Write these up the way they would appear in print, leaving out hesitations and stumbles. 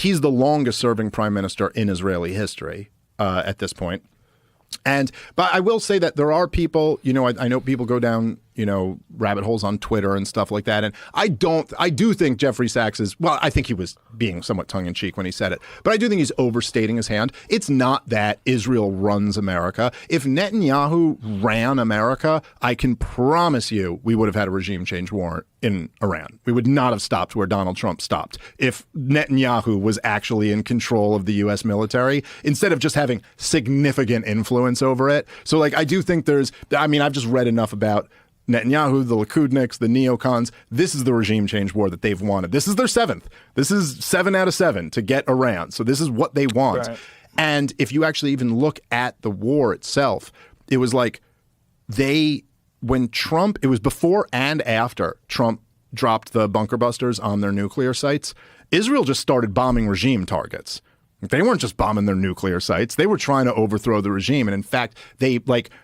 he's the longest serving prime minister in Israeli history at this point. But I will say that there are people, I know people go down, rabbit holes on Twitter and stuff like that. And I do think Jeffrey Sachs I think he was being somewhat tongue in cheek when he said it, but I do think he's overstating his hand. It's not that Israel runs America. If Netanyahu ran America, I can promise you we would have had a regime change war in Iran. We would not have stopped where Donald Trump stopped if Netanyahu was actually in control of the U.S. military instead of just having significant influence over it. So I do think I've just read enough about Netanyahu, the Likudniks, the neocons. This is the regime change war that they've wanted. This is their 7th. This is 7 out of 7 to get Iran. So this is what they want. Right. And if you actually even look at the war itself, it was when Trump, it was before and after Trump dropped the bunker busters on their nuclear sites, Israel just started bombing regime targets. They weren't just bombing their nuclear sites. They were trying to overthrow the regime. And in fact, they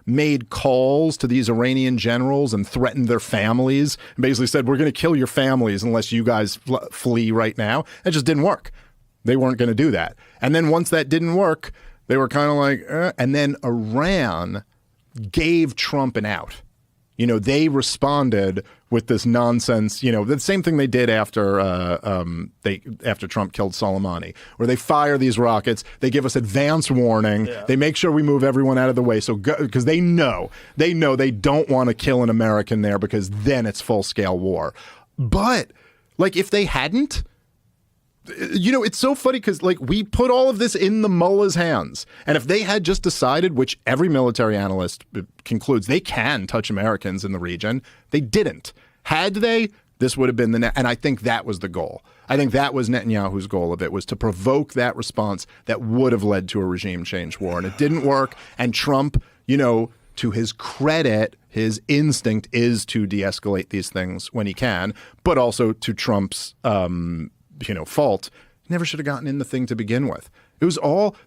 made calls to these Iranian generals and threatened their families and basically said, we're going to kill your families unless you guys flee right now. It just didn't work. They weren't going to do that. And then once that didn't work, they were kind of and then Iran gave Trump an out. They responded with this nonsense, the same thing they did after Trump killed Soleimani, where they fire these rockets, they give us advance warning, They make sure we move everyone out of the way, because they know they don't want to kill an American there because then it's full-scale war. But, if they hadn't, it's so funny because we put all of this in the mullah's hands. And if they had just decided, which every military analyst concludes, they can touch Americans in the region, they didn't. Had they, this would have been and I think that was the goal. I think that was Netanyahu's goal of it, was to provoke that response that would have led to a regime change war. And it didn't work. And Trump, to his credit, his instinct is to de-escalate these things when he can, but also to Trump's fault, never should have gotten in the thing to begin with. It was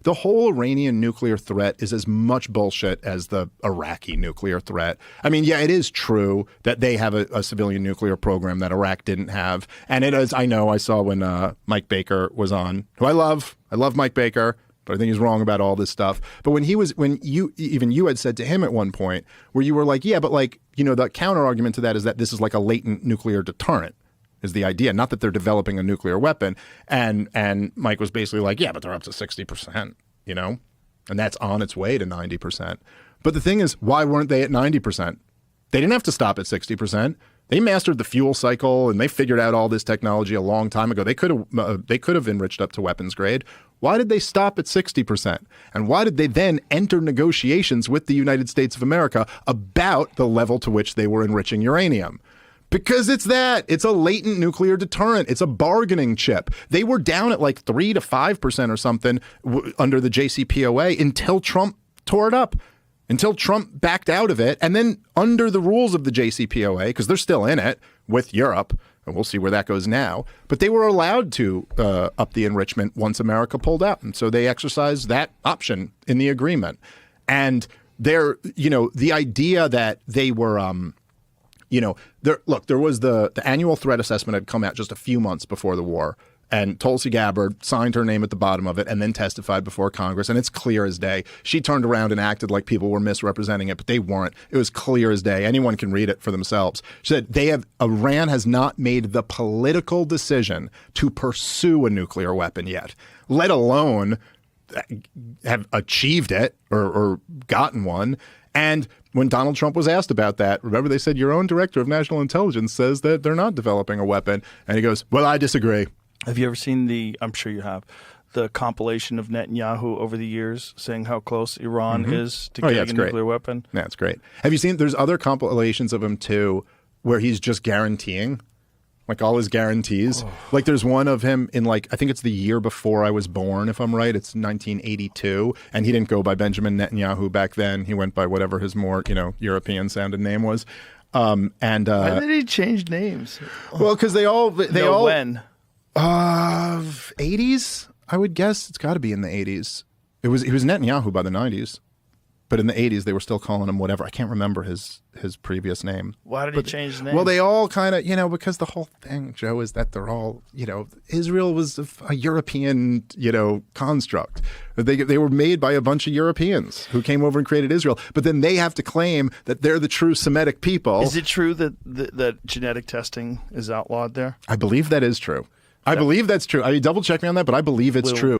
the whole Iranian nuclear threat is as much bullshit as the Iraqi nuclear threat. I mean, yeah, it is true that they have a civilian nuclear program that Iraq didn't have. And it is, I saw when Mike Baker was on, who I love Mike Baker, but I think he's wrong about all this stuff. But when you had said to him at one point where you were like, yeah, but the counter argument to that is that this is like a latent nuclear deterrent. Is the idea, not that they're developing a nuclear weapon. And Mike was basically like, yeah, but they're up to 60%, and that's on its way to 90%. But the thing is, why weren't they at 90%? They didn't have to stop at 60%. They mastered the fuel cycle and they figured out all this technology a long time ago. They could have enriched up to weapons grade. Why did they stop at 60%? And why did they then enter negotiations with the United States of America about the level to which they were enriching uranium? Because it's a latent nuclear deterrent. It's a bargaining chip. They were down at 3 to 5% or something under the JCPOA until Trump tore it up, until Trump backed out of it. And then under the rules of the JCPOA, because they're still in it with Europe, and we'll see where that goes now, but they were allowed to up the enrichment once America pulled out. And so they exercised that option in the agreement. And the idea that they were there was the annual threat assessment had come out just a few months before the war, and Tulsi Gabbard signed her name at the bottom of it and then testified before Congress, and it's clear as day. She turned around and acted like people were misrepresenting it, but they weren't. It was clear as day. Anyone can read it for themselves. She said Iran has not made the political decision to pursue a nuclear weapon yet, let alone have achieved it or gotten one. And when Donald Trump was asked about that, remember they said, your own director of national intelligence says that they're not developing a weapon. And he goes, well, I disagree. Have you ever seen I'm sure you have, the compilation of Netanyahu over the years saying how close Iran is to getting a nuclear weapon? Yeah, it's great. Have you seen, there's other compilations of him too, where he's just guaranteeing, all his guarantees. There's one of him in I think it's the year before I was born, if I'm right. It's 1982. And he didn't go by Benjamin Netanyahu back then. He went by whatever his more, European sounded name was. Why did he change names? Well, because they all when? 80s, I would guess. It's got to be in the 80s. He was Netanyahu by the 90s. But in the 80s, they were still calling him whatever. I can't remember his previous name. Why did he change his name? Well, they all kind of, because the whole thing, Joe, is that they're all, Israel was a European, construct. They were made by a bunch of Europeans who came over and created Israel. But then they have to claim that they're the true Semitic people. Is it true that genetic testing is outlawed there? I believe that is true. I believe that's true. I double check me on that, but I believe it's true.